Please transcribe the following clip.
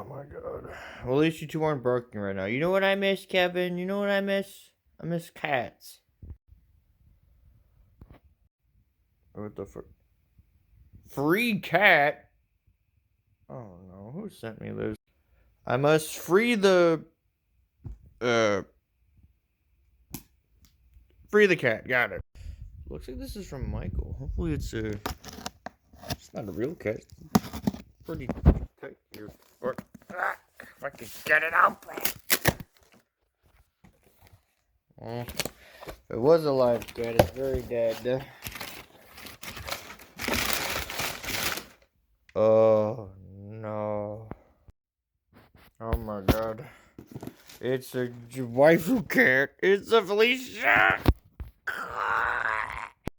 my god. Well, at least you two aren't barking right now. You know what I miss, Kevin? You know what I miss? I miss cats. What the fuck? Free cat? Oh no, who sent me this? I must free the uh free the cat. Got it. Looks like this is from Michael. Hopefully it's not a real cat. Pretty tight here. Or if I could get it open. Oh, it was a live cat. It's very dead. Oh no. Oh my god. It's a waifu cat. It's a Felicia.